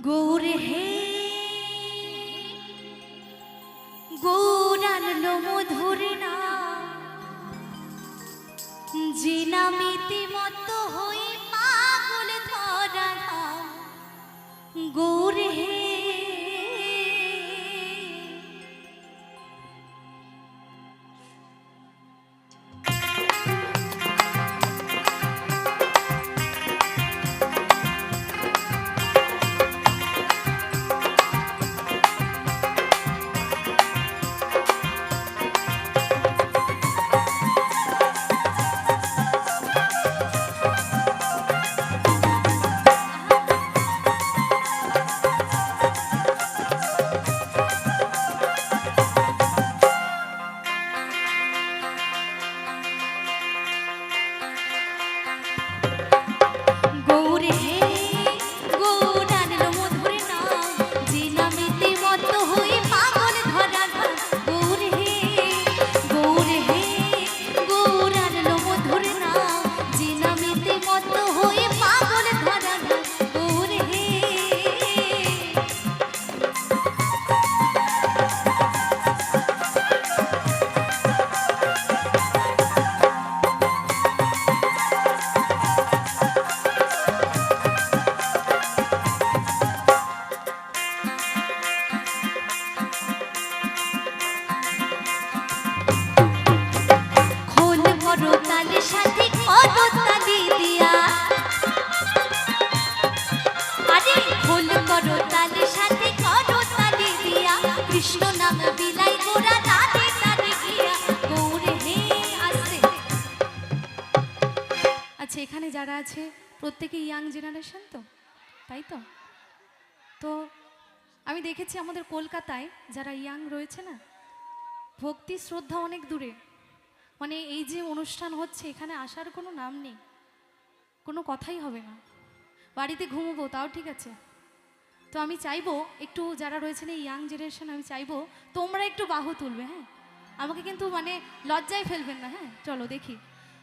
গৌর হে গৌরানলো মধুর না যে নামিতে মত হই পাগল ধরা গৌর হে এখানে যারা আছে প্রত্যেকে ইয়াং জেনারেশন তো তাই তো তো আমি দেখেছি আমাদের কলকাতায় যারা ইয়াং রয়েছে না ভক্তি শ্রদ্ধা অনেক দূরে মানে এই যে অনুষ্ঠান হচ্ছে এখানে আসার কোনো নাম নেই কোনো কথাই হবে না বাড়িতে ঘুমোবো তাও ঠিক আছে তো আমি চাইবো একটু যারা রয়েছেন এই ইয়াং জেনারেশন আমি চাইবো তোমরা একটু বাহু তুলবে হ্যাঁ আমাকে কিন্তু মানে লজ্জায় ফেলবেন না হ্যাঁ চলো দেখি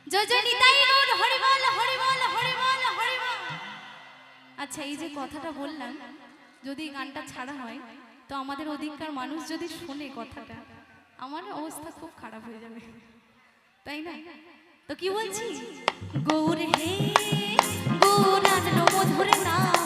জয় জয় নিতাই গৌর হরি বল হরি বল হরি বল হরি বল আচ্ছা এই যে কথাটা বললাম যদি গানটা ছাড়া হয় তো আমাদের ওদিককার মানুষ যদি শুনে কথাটা আমার অবস্থা খুব খারাপ হয়ে যাবে তাই না তো কি বলছি গৌর হে গৌরানলো মধুর নাম